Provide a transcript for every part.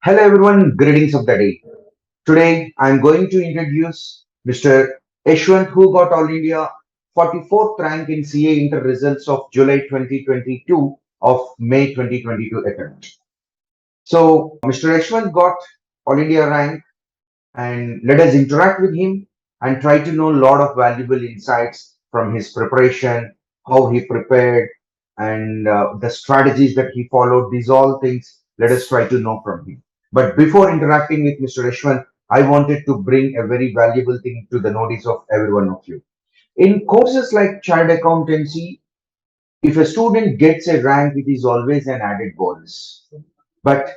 Hello everyone, greetings of the day. Today I am going to introduce Mr. Yaswanth who got All India 44th rank in CA Inter results of July 2022 of May 2022 attempt. So Mr. Yaswanth got All India rank and let us interact with him and try to know a lot of valuable insights from his preparation, how he prepared and the strategies that he followed. These all things let us try to know from him. But before interacting with Mr. Yashwant, I wanted to bring a very valuable thing to the notice of every one of you. In courses like child accountancy, if a student gets a rank, it is always an added bonus. But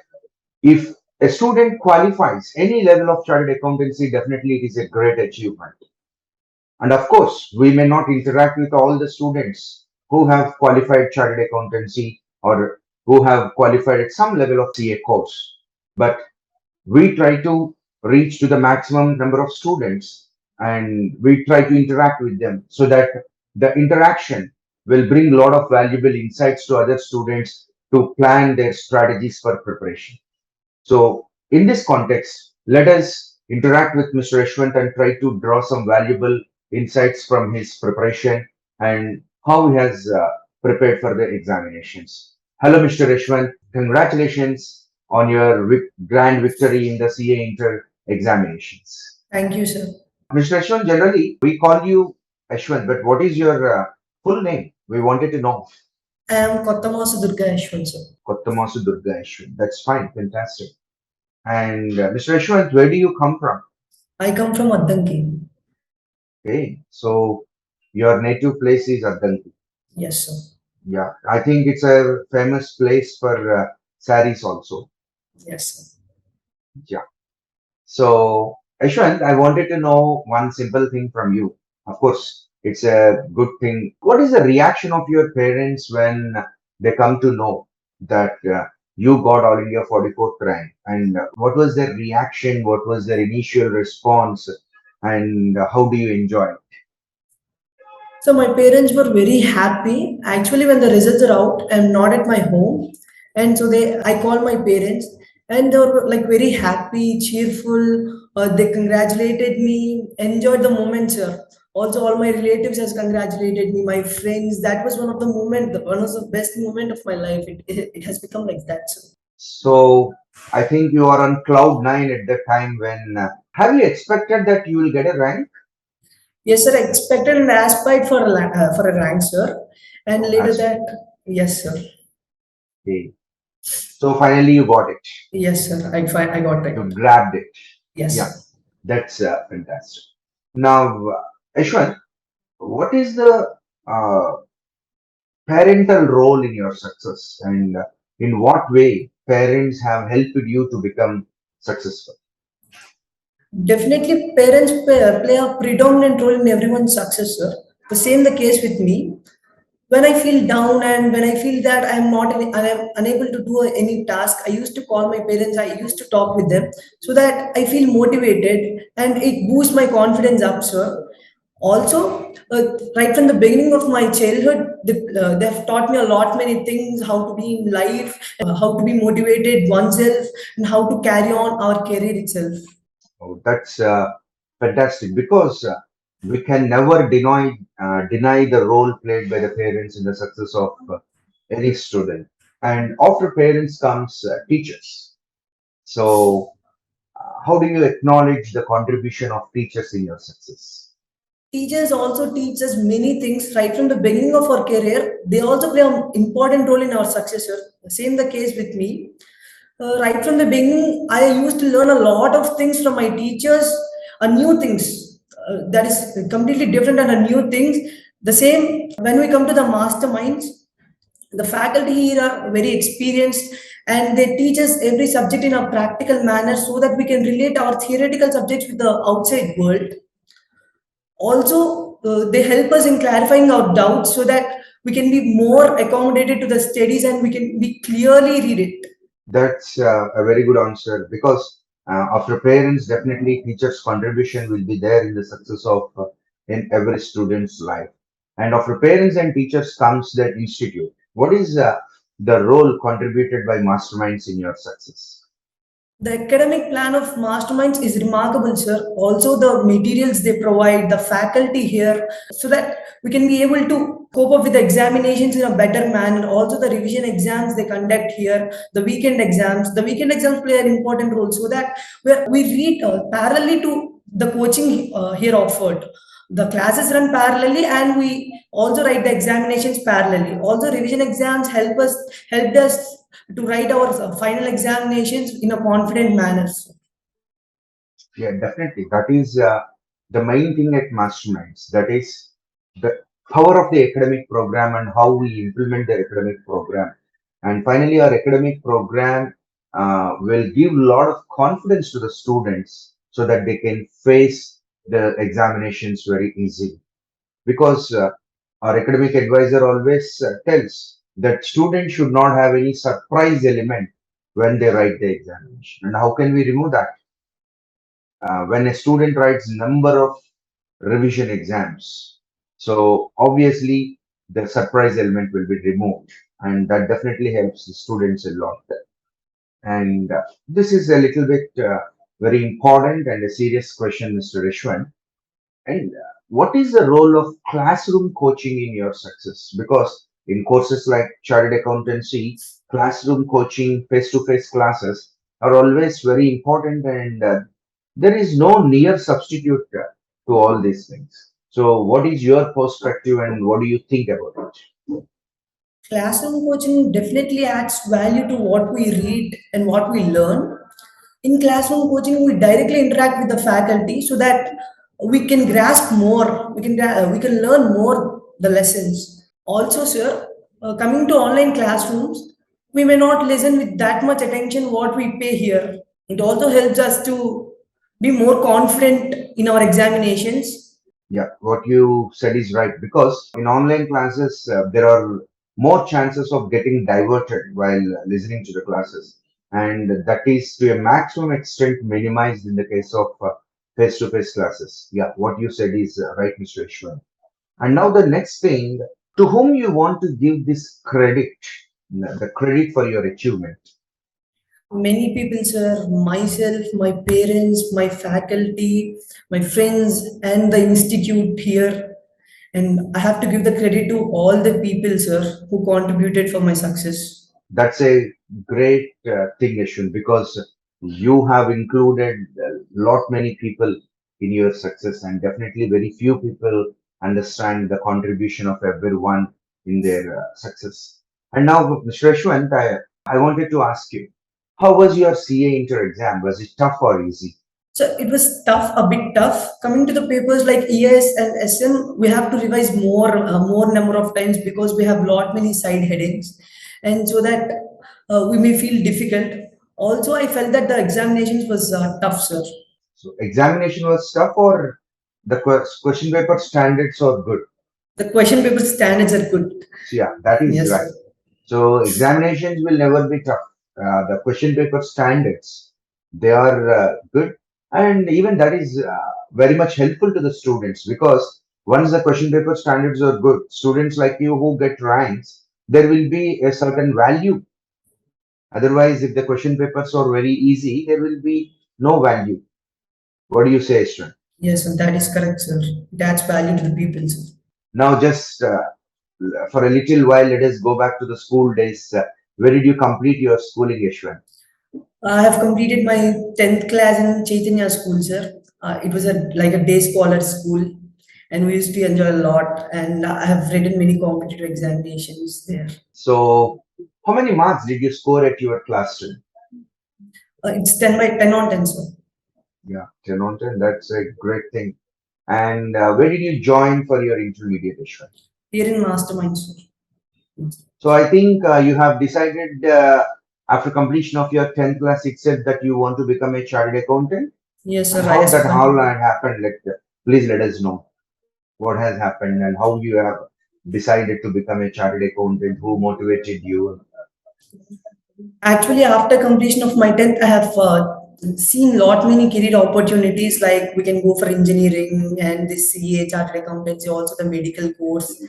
if a student qualifies any level of chartered accountancy, definitely it is a great achievement. And of course, we may not interact with all the students who have qualified chartered accountancy or who have qualified at some level of CA course. But we try to reach to the maximum number of students and we try to interact with them so that the interaction will bring a lot of valuable insights to other students to plan their strategies for preparation. So in this context, let us interact with Mr. Yashwant and try to draw some valuable insights from his preparation and how he has prepared for the examinations. Hello, Mr. Yashwant. Congratulations on your grand victory in the CA Inter examinations. Thank you, sir. Mr. Yashwant, generally we call you Yashwant, but what is your full name? We wanted to know. I am Kottamasu Durga Yashwant, sir. Kottamasu Durga Yashwant. That's fine. Fantastic. And Mr. Yashwant, where do you come from? I come from Addanki. Okay, so your native place is Addanki. Yes, sir. Yeah, I think it's a famous place for saris also. Yes, sir. Yeah. So, Yashwant, I wanted to know one simple thing from you. Of course, it's a good thing. What is the reaction of your parents when they come to know that you got All India 44th rank? And what was their reaction? What was their initial response? And how do you enjoy it? So my parents were very happy. Actually, when the results are out, I'm not at my home, and so I called my parents, and they were like very happy, cheerful. They congratulated me, enjoyed the moment, sir. Also, all my relatives has congratulated me, my friends. That was one of the one of the best moment of my life. It has become like that, sir. So I think you are on cloud nine at the time when have you expected that you will get a rank? Yes, sir. I expected and aspired for a rank, sir. And Oh, later that, yes, sir. okay. So finally you got it. Yes, sir. I got it. You grabbed it. Yes, Yeah, sir. that's fantastic. Now, Ashwant, what is the uh, parental role in your success and in what way parents have helped you to become successful? Definitely, parents play a predominant role in everyone's success, sir. The same the case with me. When I feel down and when I feel that I'm unable to do any task, I used to call my parents. I used to talk with them so that I feel motivated and it boosts my confidence up, sir. Also, right from the beginning of my childhood, they've taught me a lot many things: how to be in life, how to be motivated oneself, and how to carry on our career itself. Oh, that's fantastic because we can never deny the role played by the parents in the success of any student. And after parents comes teachers. So, how do you acknowledge the contribution of teachers in your success? Teachers also teach us many things right from the beginning of our career. They also play an important role in our success, sir. Same the case with me. Right from the beginning, I used to learn a lot of things from my teachers, new things that is completely different and new things. The same when we come to the masterminds, the faculty here are very experienced and they teach us every subject in a practical manner so that we can relate our theoretical subjects with the outside world. Also, they help us in clarifying our doubts so that we can be more accommodated to the studies and we can be clearly read it. That's a very good answer because after parents, definitely teachers' contribution will be there in the success of in every student's life. And after parents and teachers comes the institute. What is the role contributed by masterminds in your success? The academic plan of Masterminds is remarkable, sir. Also, the materials they provide, the faculty here, so that we can be able to cope up with the examinations in a better manner. Also, the revision exams they conduct here, the weekend exams play an important role so that we read parallelly to the coaching here offered. The classes run parallelly, and we also write the examinations parallelly. Also, revision exams helped us to write our final examinations in a confident manner. Yeah, definitely. That is the main thing at Masterminds. That is the power of the academic program and how we implement the academic program. And finally, our academic program will give a lot of confidence to the students so that they can face the examinations very easily. Because our academic advisor always tells that students should not have any surprise element when they write the examination. And how can we remove that? When a student writes number of revision exams, so obviously the surprise element will be removed, and that definitely helps the students a lot. And this is a little bit very important and a serious question, Mr. Rishwan. And what is the role of classroom coaching in your success? Because in courses like chartered accountancy, classroom coaching, face-to-face classes are always very important, and there is no near substitute to all these things. So, what is your perspective, and what do you think about it? Classroom coaching definitely adds value to what we read and what we learn. In classroom coaching, we directly interact with the faculty so that we can grasp more, we can learn more the lessons. Also, sir, coming to online classrooms, we may not listen with that much attention what we pay here. It also helps us to be more confident in our examinations. Yeah, what you said is right because in online classes, there are more chances of getting diverted while listening to the classes, and that is to a maximum extent minimized in the case of face to face classes. Yeah, what you said is right, Mr. Ishwan. And now the next thing, to whom you want to give this credit, the credit for your achievement. Many people, sir, myself, my parents, my faculty, my friends, and the institute here. And I have to give the credit to all the people, sir, who contributed for my success. That's a great thing, Ashwin, because you have included a lot many people in your success, and definitely very few people understand the contribution of everyone in their success. And now, Mr. Ashwant, I wanted to ask you, how was your CA inter exam? Was it tough or easy? So it was tough, a bit tough. Coming to the papers like ES and SM, we have to revise more number of times because we have lot many side headings, and so that we may feel difficult. Also, I felt that the examinations was tough, sir. So, examination was tough, or the question paper standards are good? The question paper standards are good. So, yeah, that is Yes, right. sir. So examinations will never be tough. The question paper standards, they are good, and even that is very much helpful to the students because once the question paper standards are good, students like you who get ranks, there will be a certain value. Otherwise, if the question papers are very easy, there will be no value. What do you say, Ashwin? Yes, sir, that is correct, sir. It adds value to the people, sir. Now, just for a little while, let us go back to the school days. Where did you complete your schooling, Ashwin? I have completed my 10th class in Chaitanya school, sir. It was like a day scholar school, and we used to enjoy a lot. And I have written many competitive examinations there. So, how many marks did you score at your class 10? It's 10 by 10 on 10, sir. Yeah, 10 on 10. That's a great thing. And where did you join for your intermediate, Ashwin? Here in Masterminds, sir. So, I think you have decided after completion of your 10th class itself that you want to become a chartered accountant. Yes, sir. And I how that aspire. how that happened? Please let us know what has happened and how you have decided to become a chartered accountant. Who motivated you? Actually, after completion of my 10th, I have seen lot many career opportunities like we can go for engineering and this CA, chartered accountancy, also the medical course.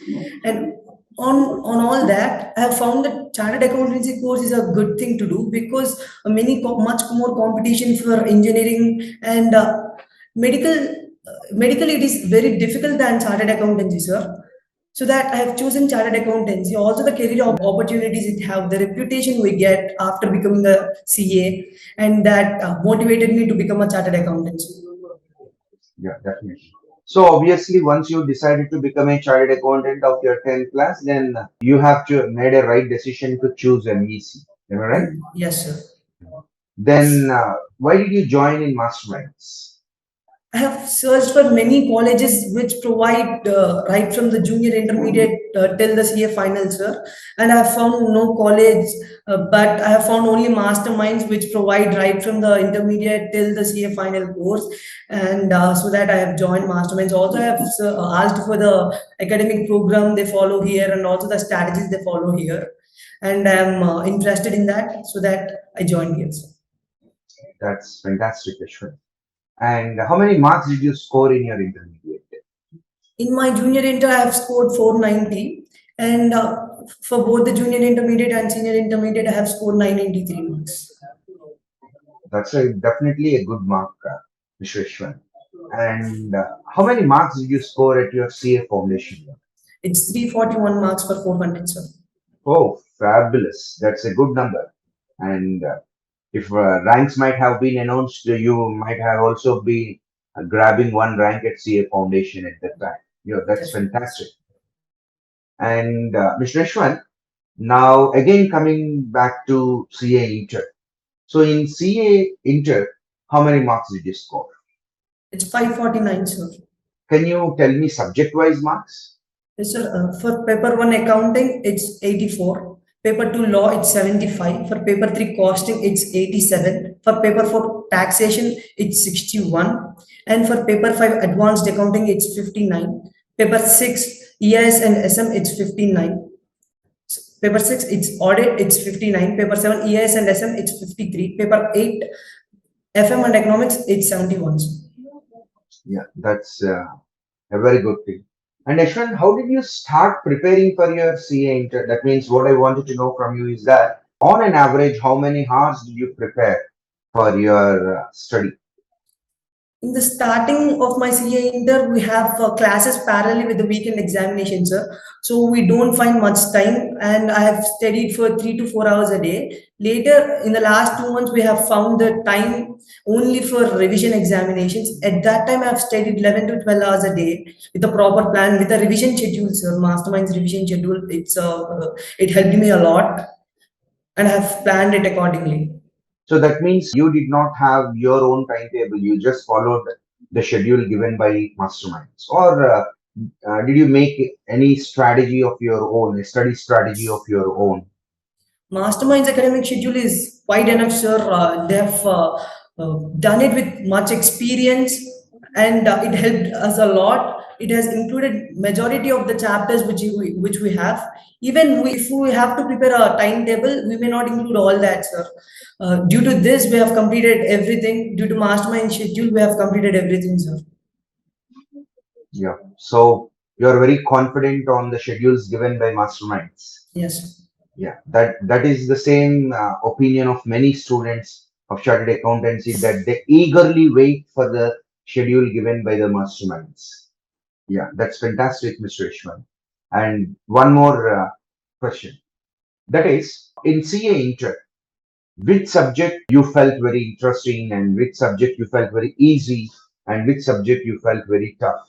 And on all that, I have found that chartered accountancy course is a good thing to do because much more competition for engineering and medical. Medical, it is very difficult than chartered accountancy, sir. So that I have chosen chartered accountancy. Also, the career opportunities it have, the reputation we get after becoming a CA, and that motivated me to become a chartered accountant. Yeah, definitely. So obviously, once you decided to become a chartered accountant of your 10th class, then you have to made a right decision to choose MEC. Am I right? Yes, sir. Then why did you join in Masterminds? I have searched for many colleges which provide right from the junior intermediate till the CA final, sir. And I have found no college, but I have found only masterminds which provide right from the intermediate till the CA final course. And so that I have joined masterminds. Also, I have asked for the academic program they follow here and also the strategies they follow here. And I am interested in that, so that I joined here, sir. That's fantastic, Ashwin. And how many marks did you score in your intermediate? In my junior inter, I have scored 490, and for both the junior intermediate and senior intermediate, I have scored 993 marks. That's definitely a good mark, Mr. Ashwin. And how many marks did you score at your CA foundation? It's 341 marks for 400, sir. Oh, fabulous. That's a good number. And if ranks might have been announced, you might have also been grabbing one rank at CA Foundation at that time. Yeah, that's Definitely. fantastic. And Mr. Ashwant, now again coming back to CA Inter. So in CA Inter, how many marks did you score? It's 549, sir. Can you tell me subject-wise marks? Yes, sir. For paper 1 accounting, it's 84. Paper 2 law, it's 75. For paper 3 costing, it's 87. For paper 4 taxation, it's 61. And for paper 5 advanced accounting, it's 59. Paper 6 EIS and SM, it's 59. Paper 6, it's audit, it's 59. Paper 7 EIS and SM, it's 53. Paper 8 FM and economics, it's 71. Yeah, that's a very good thing. And Ashwin, how did you start preparing for your CA Inter? That means what I wanted to know from you is that on an average, how many hours did you prepare for your study? In the starting of my CA Inter, we have classes parallelly with the weekend examinations, sir. So we don't find much time, and I have studied for 3 to 4 hours a day. Later, in the last 2 months, we have found the time only for revision examinations. At that time, I have studied 11 to 12 hours a day with a proper plan, with a revision schedule, sir. Mastermind's revision schedule. It helped me a lot, and I have planned it accordingly. So that means you did not have your own timetable. You just followed the schedule given by Masterminds. Or did you make any strategy of your own, a study strategy of your own? Mastermind's academic schedule is wide enough, sir. They have done it with much experience, and it helped us a lot. It has included majority of the chapters which we have. Even if we have to prepare a timetable, we may not include all that, sir. Due to this, we have completed everything. Due to Mastermind schedule, we have completed everything, sir. Yeah. So you're very confident on the schedules given by Masterminds. Yes. Yeah, that is the same opinion of many students of chartered accountancy, that they eagerly wait for the schedule given by the Masterminds. Yeah, that's fantastic, Mr. Ishwan. And one more question. That is, in CA Inter, which subject you felt very interesting and which subject you felt very easy and which subject you felt very tough,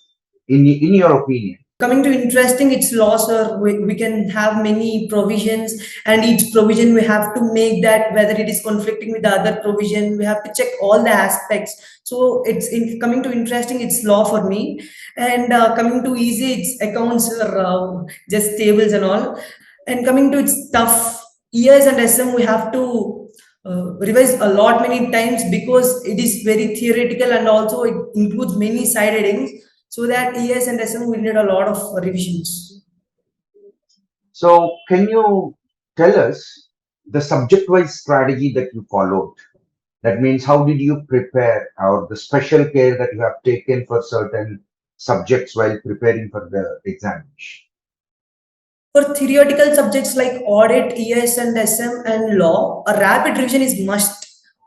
in your opinion? Coming to interesting, it's law, sir. We can have many provisions, and each provision we have to make that whether it is conflicting with the other provision. We have to check all the aspects. So it's in coming to interesting, it's law for me, and coming to easy, it's accounts or just tables and all. And coming to its tough, ES and SM, we have to revise a lot many times because it is very theoretical and also it includes many side headings, so that ES and SM will need a lot of revisions. So, can you tell us the subject-wise strategy that you followed? That means, how did you prepare, or the special care that you have taken for certain subjects while preparing for the examination? For theoretical subjects like audit, ES and SM and law, a rapid revision is must.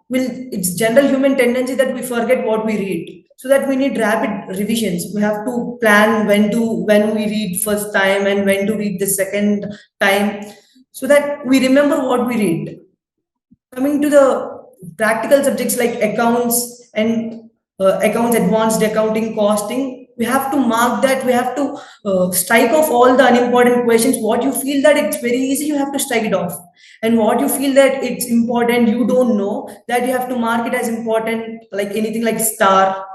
It's general human tendency that we forget what we read. So that we need rapid revisions. We have to plan when we read first time and when to read the second time, so that we remember what we read. Coming to the practical subjects like accounts and accounts, advanced accounting, costing, we have to mark that. We have to strike off all the unimportant questions. What you feel that it's very easy, you have to strike it off. And what you feel that it's important, you don't know, that you have to mark it as important, like anything like star,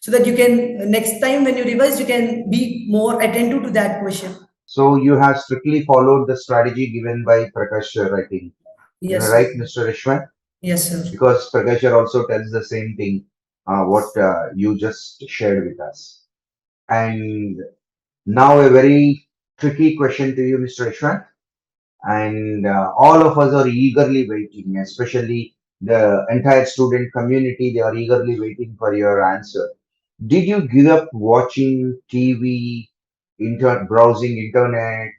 so that you can, next time when you revise, you can be more attentive to that question. So you have strictly followed the strategy given by Prakash, sir, I think. Am I Yes, right, sir. Mr. Ishwan? Yes, sir. Because Prakash sir also tells the same thing, what you just shared with us. And now a very tricky question to you, Mr. Ishwan. And all of us are eagerly waiting, especially the entire student community, they are eagerly waiting for your answer. Did you give up watching TV, browsing internet,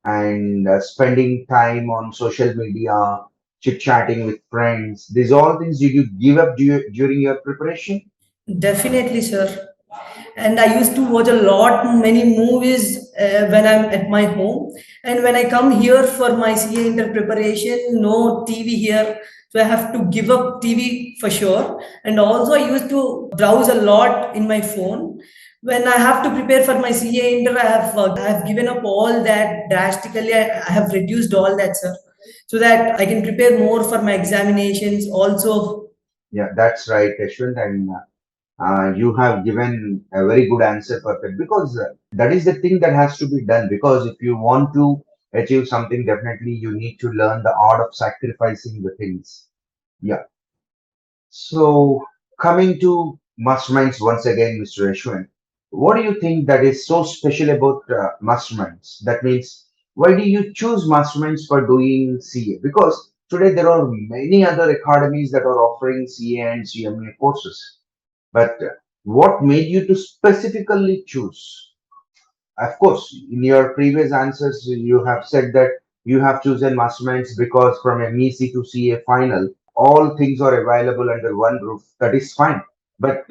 and spending time on social media, chit chatting with friends? These all things did you give up during your preparation? Definitely, sir. And I used to watch a lot, many movies when I'm at my home. And when I come here for my CA inter preparation, no TV here. So I have to give up TV for sure. And also, I used to browse a lot in my phone. When I have to prepare for my CA inter, I have given up all that drastically. I have reduced all that, sir, so that I can prepare more for my examinations. Also, Yeah, that's right, Ashwin. And you have given a very good answer for that because that is the thing that has to be done. Because if you want to achieve something, definitely you need to learn the art of sacrificing the things. Yeah. So coming to masterminds once again, Mr. Ashwin, what do you think that is so special about masterminds? That means why do you choose masterminds for doing CA? Because today there are many other academies that are offering CA and CMA courses. But what made you to specifically choose? Of course, in your previous answers, you have said that you have chosen masterminds because from MEC to CA final, all things are available under one roof. That is fine. But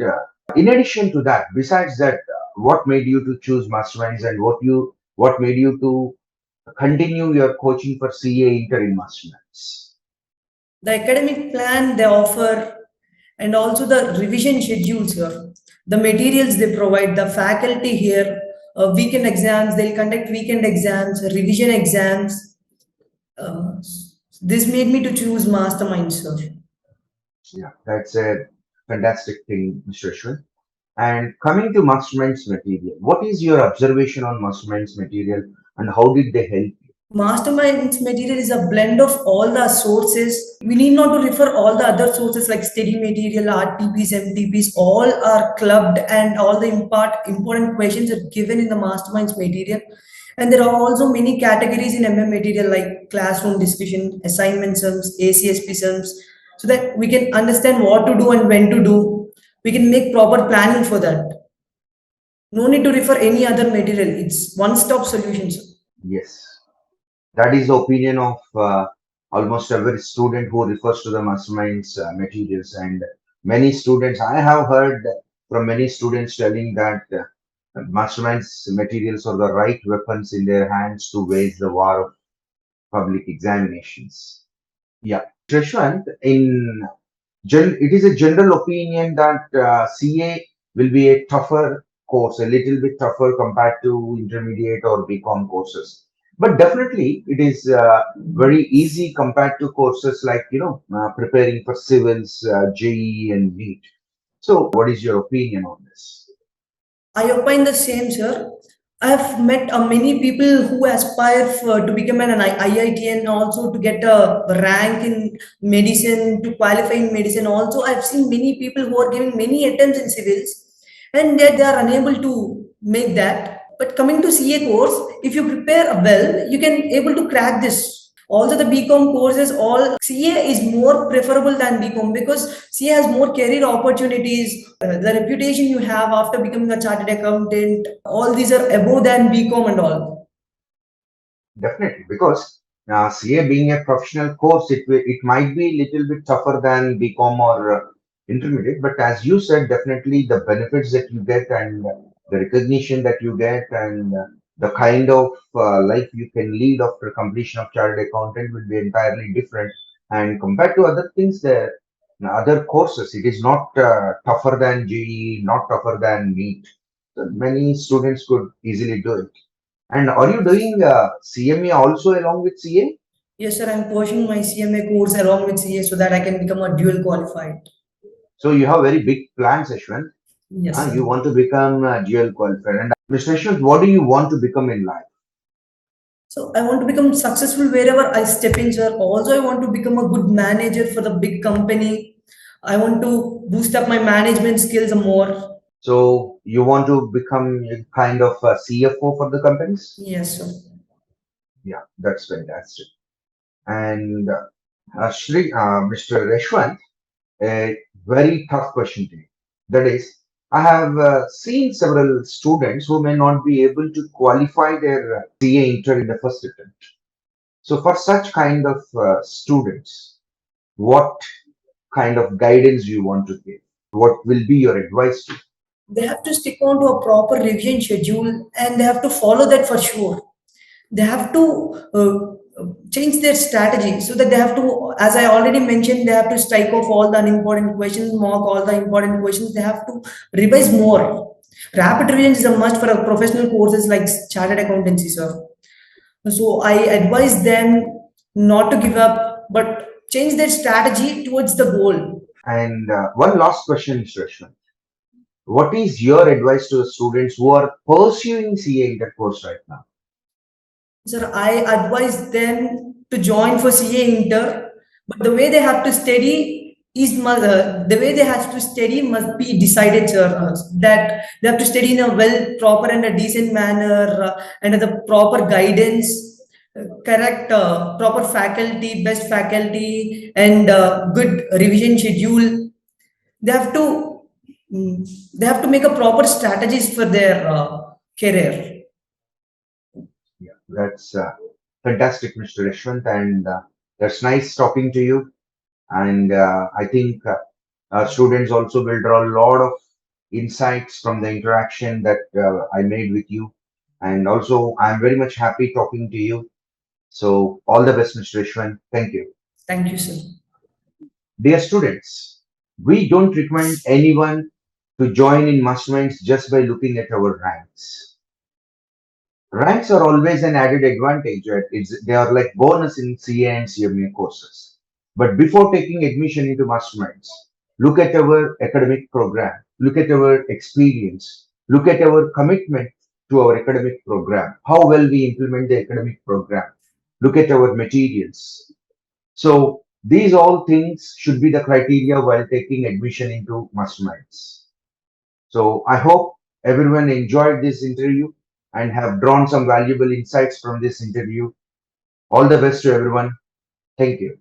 in addition to that, besides that, what made you to choose masterminds and what made you to continue your coaching for CA inter in masterminds? the academic plan they offer, and also the revision schedules here, the materials they provide, the faculty here, weekend exams, they'll conduct weekend exams, revision exams. Uh, this made me to choose mastermind, sir. Yeah, that's a fantastic thing, Mr. Ashwin. And coming to Masterminds material, what is your observation on Masterminds material and how did they help you? Masterminds material is a blend of all the sources. We need not to refer all the other sources like study material, RTPs, MTPs, all are clubbed and all the important questions are given in the Masterminds material. And there are also many categories in MM material like classroom discussion, assignment sums, ACSP sums, so that we can understand what to do and when to do. We can make proper planning for that. No need to refer any other material. It's one-stop solutions. Yes, that is the opinion of almost every student who refers to the Masterminds materials. And many students, I have heard from many students telling that Masterminds materials are the right weapons in their hands to wage the war of public examinations. Yeah. Trishwant, it is a general opinion that CA will be a tougher course, a little bit tougher compared to intermediate or BCom courses. But definitely, it is very easy compared to courses like preparing for civils, JE, and NEET. So, what is your opinion on this? I opine the same, sir. I have met many people who aspire to become an IIT and also to get a rank in medicine, to qualify in medicine. Also, I've seen many people who are giving many attempts in civils and yet they are unable to make that. But coming to CA course, if you prepare well, you can able to crack this. Also, the BCom courses, all CA is more preferable than BCom because CA has more career opportunities. The reputation you have after becoming a chartered accountant, all these are above than BCom and all. Definitely, because CA being a professional course, it might be a little bit tougher than BCom or intermediate. But as you said, definitely the benefits that you get and the recognition that you get and the kind of life you can lead after completion of chartered accountant will be entirely different. And compared to other things, the other courses, it is not tougher than GE, not tougher than NEET. So many students could easily do it. And are you doing CME also along with CA? Yes, sir. I'm pursuing my CMA course along with CA so that I can become a dual qualified. So you have very big plans, Ashwin. Yes, sir. You want to become dual qualified. And Mr. Ashwin, what do you want to become in life? So I want to become successful wherever I step in, sir. Also, I want to become a good manager for the big company. I want to boost up my management skills more. So you want to become a kind of a CFO for the companies? Yes, sir. Yeah, that's fantastic. And Mr. Reshwant, a very tough question to you. That is, I have seen several students who may not be able to qualify their CA inter in the first attempt. So, for such kind of students, what kind of guidance you want to give? What will be your advice to? They have to stick on to a proper revision schedule and they have to follow that for sure. They have to change their strategy so that they have to, as I already mentioned, they have to strike off all the unimportant questions, mark all the important questions. They have to revise more. Rapid revision is a must for a professional courses like chartered accountancy, sir. So I advise them not to give up, but change their strategy towards the goal. And one last question, Mr. Ashwin. What is your advice to the students who are pursuing CA inter course right now? Sir, I advise them to join for CA Inter, but the way they have to study the way they have to study must be decided, sir. That they have to study in a well, proper and a decent manner, and the proper guidance, correct, proper faculty, best faculty, and good revision schedule. They have to they have to make a proper strategies for their career. Yeah, that's fantastic, Mr. Ashwant, and that's nice talking to you. And I think students also will draw a lot of insights from the interaction that I made with you. And also, I'm very much happy talking to you. So, all the best, Mr. Ashwant. Thank you. Thank you, sir. Dear students, we don't recommend anyone to join in Masterminds just by looking at our ranks. Ranks are always an added advantage. Right? They are like bonus in CA and CMA courses. But before taking admission into Masterminds, look at our academic program, look at our experience, look at our commitment to our academic program, how well we implement the academic program, look at our materials. So these all things should be the criteria while taking admission into Masterminds. So I hope everyone enjoyed this interview and have drawn some valuable insights from this interview. All the best to everyone. Thank you.